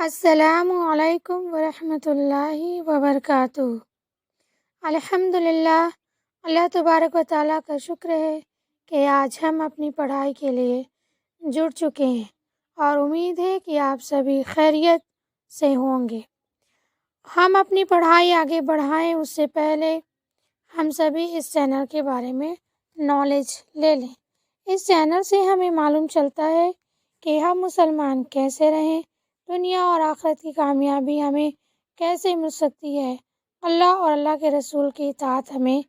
السلام علیکم ورحمۃ اللہ وبرکاتہ۔ الحمدللہ، اللہ تبارک و تعالیٰ کا شکر ہے کہ آج ہم اپنی پڑھائی کے لیے جڑ چکے ہیں اور امید ہے کہ آپ سبھی خیریت سے ہوں گے۔ ہم اپنی پڑھائی آگے بڑھائیں اس سے پہلے ہم سبھی اس چینل کے بارے میں نالج لے لیں۔ اس چینل سے ہمیں معلوم چلتا ہے کہ ہم مسلمان کیسے رہیں، دنیا اور آخرت کی کامیابی ہمیں کیسے مل سکتی ہے، اللہ اور اللہ کے رسول کی اطاعت ہمیں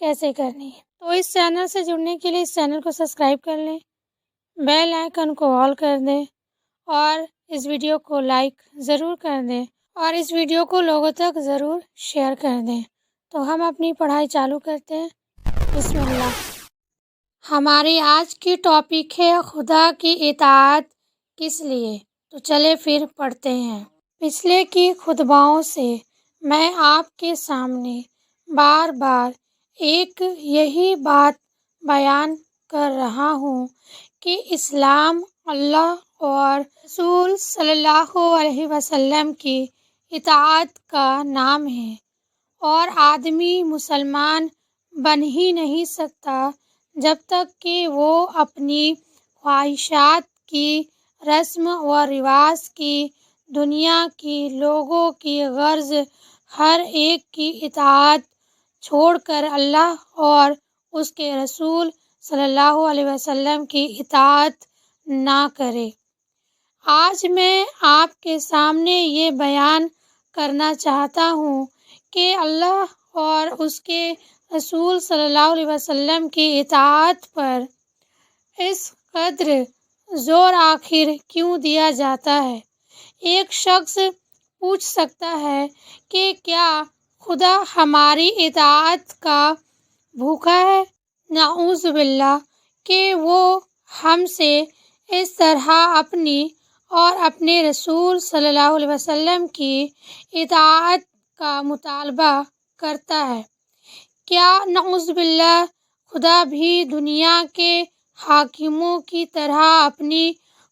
کیسے کرنی ہے۔ تو اس چینل سے جڑنے کے لیے اس چینل کو سبسکرائب کر لیں، بیل آئیکن کو آل کر دیں اور اس ویڈیو کو لائک ضرور کر دیں اور اس ویڈیو کو لوگوں تک ضرور شیئر کر دیں۔ تو ہم اپنی پڑھائی چالو کرتے ہیں۔ بسم اللہ۔ ہماری آج کی ٹاپک ہے خدا کی اطاعت کس لیے؟ تو چلے پھر پڑھتے ہیں۔ پچھلے کی خطبوں سے میں آپ کے سامنے بار بار ایک یہی بات بیان کر رہا ہوں کہ اسلام اللہ اور رسول صلی اللہ علیہ وسلم کی اطاعت کا نام ہے، اور آدمی مسلمان بن ہی نہیں سکتا جب تک کہ وہ اپنی خواہشات کی، رسم و رواج کی، دنیا کی، لوگوں کی غرض ہر ایک کی اطاعت چھوڑ کر اللہ اور اس کے رسول صلی اللہ علیہ وسلم کی اطاعت نہ کرے۔ آج میں آپ کے سامنے یہ بیان کرنا چاہتا ہوں کہ اللہ اور اس کے رسول صلی اللہ علیہ وسلم کی اطاعت پر اس قدر زور آخر کیوں دیا جاتا ہے؟ ایک شخص پوچھ سکتا ہے کہ کیا خدا ہماری اطاعت کا بھوکا ہے؟ نعوذ باللہ کہ وہ ہم سے اس طرح اپنی اور اپنے رسول صلی اللہ علیہ وسلم کی اطاعت کا مطالبہ کرتا ہے۔ کیا نعوذ باللہ خدا بھی دنیا کے حاکموں کی طرح اپنی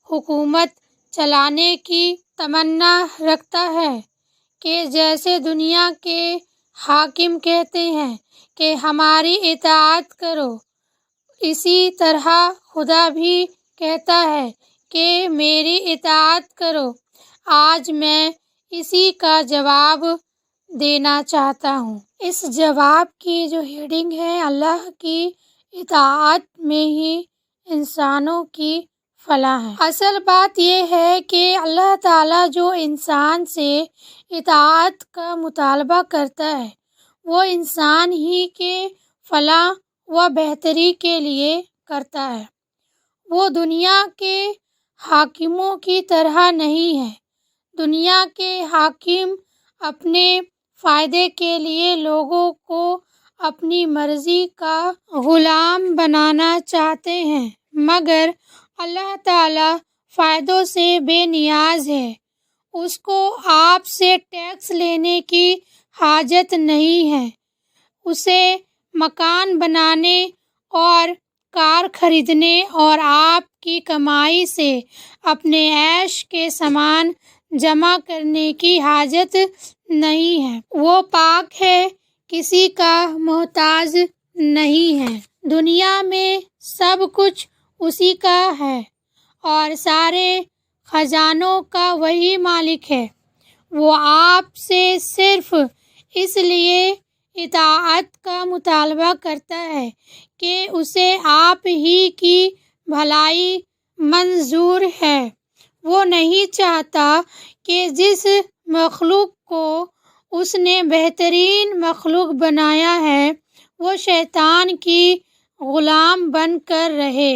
حکومت چلانے کی تمنا رکھتا ہے کہ جیسے دنیا کے حاکم کہتے ہیں کہ ہماری اطاعت کرو، اسی طرح خدا بھی کہتا ہے کہ میری اطاعت کرو؟ آج میں اسی کا جواب دینا چاہتا ہوں۔ اس جواب کی جو ہیڈنگ ہے، اللہ کی اطاعت میں ہی انسانوں کی فلاح ہے۔ اصل بات یہ ہے کہ اللہ تعالیٰ جو انسان سے اطاعت کا مطالبہ کرتا ہے وہ انسان ہی کے فلاح و بہتری کے لیے کرتا ہے۔ وہ دنیا کے حاکموں کی طرح نہیں ہے۔ دنیا کے حاکم اپنے فائدے کے لیے لوگوں کو اپنی مرضی کا غلام بنانا چاہتے ہیں، مگر اللہ تعالیٰ فائدوں سے بے نیاز ہے۔ اس کو آپ سے ٹیکس لینے کی حاجت نہیں ہے۔ اسے مکان بنانے اور کار خریدنے اور آپ کی کمائی سے اپنے عیش کے سامان جمع کرنے کی حاجت نہیں ہے۔ وہ پاک ہے، کسی کا محتاج نہیں ہے۔ دنیا میں سب کچھ اسی کا ہے اور سارے خزانوں کا وہی مالک ہے۔ وہ آپ سے صرف اس لیے اطاعت کا مطالبہ کرتا ہے کہ اسے آپ ہی کی بھلائی منظور ہے۔ وہ نہیں چاہتا کہ جس مخلوق کو اس نے بہترین مخلوق بنایا ہے وہ شیطان کی غلام بن کر رہے،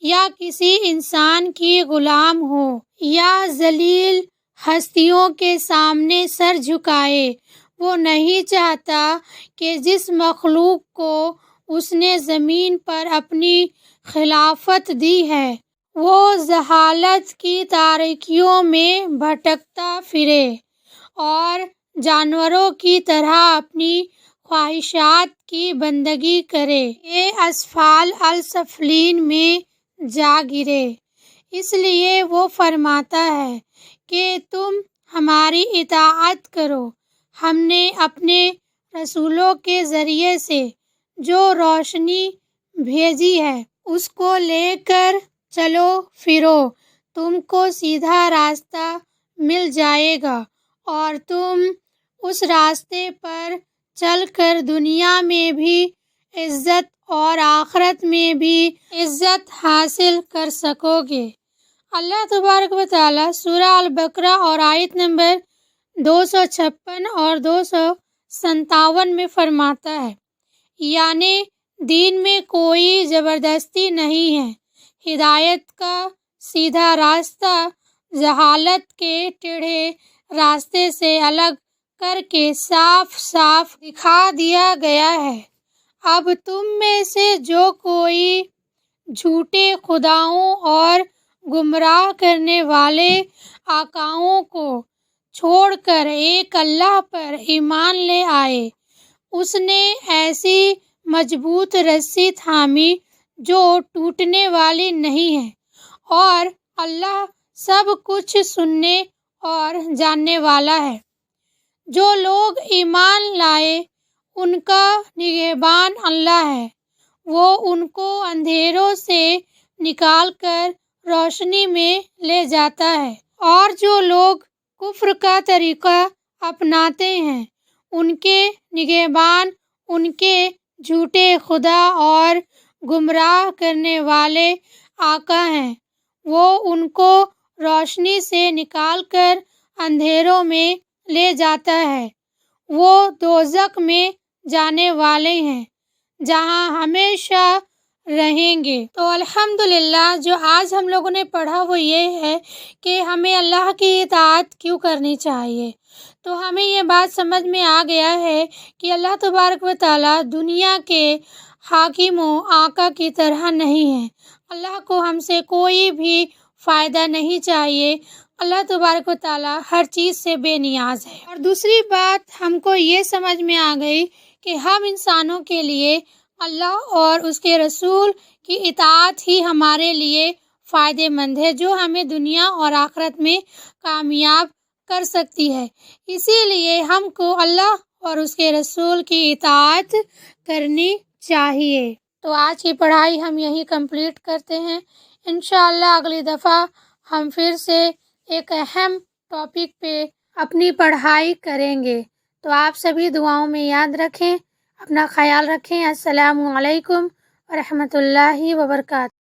یا کسی انسان کی غلام ہو، یا ذلیل ہستیوں کے سامنے سر جھکائے۔ وہ نہیں چاہتا کہ جس مخلوق کو اس نے زمین پر اپنی خلافت دی ہے وہ جہالت کی تاریکیوں میں بھٹکتا پھرے اور جانوروں کی طرح اپنی خواہشات کی بندگی کرے، یہ اسفل السافلین میں جا گرے۔ اس لیے وہ فرماتا ہے کہ تم ہماری اطاعت کرو۔ ہم نے اپنے رسولوں کے ذریعے سے جو روشنی بھیجی ہے اس کو لے کر چلو پھرو، تم کو سیدھا راستہ مل جائے گا اور تم اس راستے پر چل کر دنیا میں بھی عزت اور آخرت میں بھی عزت حاصل کر سکو گے۔ اللہ تبارک و تعالیٰ سورہ البقرہ اور آیت نمبر 256 اور 257 میں فرماتا ہے، یعنی دین میں کوئی زبردستی نہیں ہے، ہدایت کا سیدھا راستہ جہالت کے ٹیڑھے راستے سے الگ کر کے صاف صاف دکھا دیا گیا ہے۔ اب تم میں سے جو کوئی جھوٹے خداؤں اور گمراہ کرنے والے آقاؤں کو چھوڑ کر ایک اللہ پر ایمان لے آئے، اس نے ایسی مضبوط رسی تھامی جو ٹوٹنے والی نہیں ہے، اور اللہ سب کچھ سننے اور جاننے والا ہے۔ جو لوگ ایمان لائے ان کا نگہبان اللہ ہے، وہ ان کو اندھیروں سے نکال کر روشنی میں لے جاتا ہے، اور جو لوگ کفر کا طریقہ اپناتے ہیں ان کے نگہبان ان کے جھوٹے خدا اور گمراہ کرنے والے آقا ہیں، وہ ان کو روشنی سے نکال کر اندھیروں میں لے جاتا ہے، وہ دوزخ میں جانے والے ہیں جہاں ہمیشہ رہیں گے۔ تو الحمدللہ جو آج ہم لوگوں نے پڑھا وہ یہ ہے کہ ہمیں اللہ کی اطاعت کیوں کرنی چاہیے۔ تو ہمیں یہ بات سمجھ میں آ گیا ہے کہ اللہ تبارک و تعالیٰ دنیا کے حاکم و آقا کی طرح نہیں ہے۔ اللہ کو ہم سے کوئی بھی فائدہ نہیں چاہیے۔ اللہ تبارک و تعالیٰ ہر چیز سے بے نیاز ہے۔ اور دوسری بات ہم کو یہ سمجھ میں آ گئی کہ ہم انسانوں کے لیے اللہ اور اس کے رسول کی اطاعت ہی ہمارے لیے فائدہ مند ہے، جو ہمیں دنیا اور آخرت میں کامیاب کر سکتی ہے۔ اسی لیے ہم کو اللہ اور اس کے رسول کی اطاعت کرنی چاہیے۔ تو آج کی پڑھائی ہم یہی کمپلیٹ کرتے ہیں۔ انشاءاللہ اگلی دفعہ ہم پھر سے ایک اہم ٹاپک پہ اپنی پڑھائی کریں گے۔ تو آپ سبھی دعاؤں میں یاد رکھیں، اپنا خیال رکھیں۔ السلام علیکم ورحمۃ اللہ وبرکاتہ۔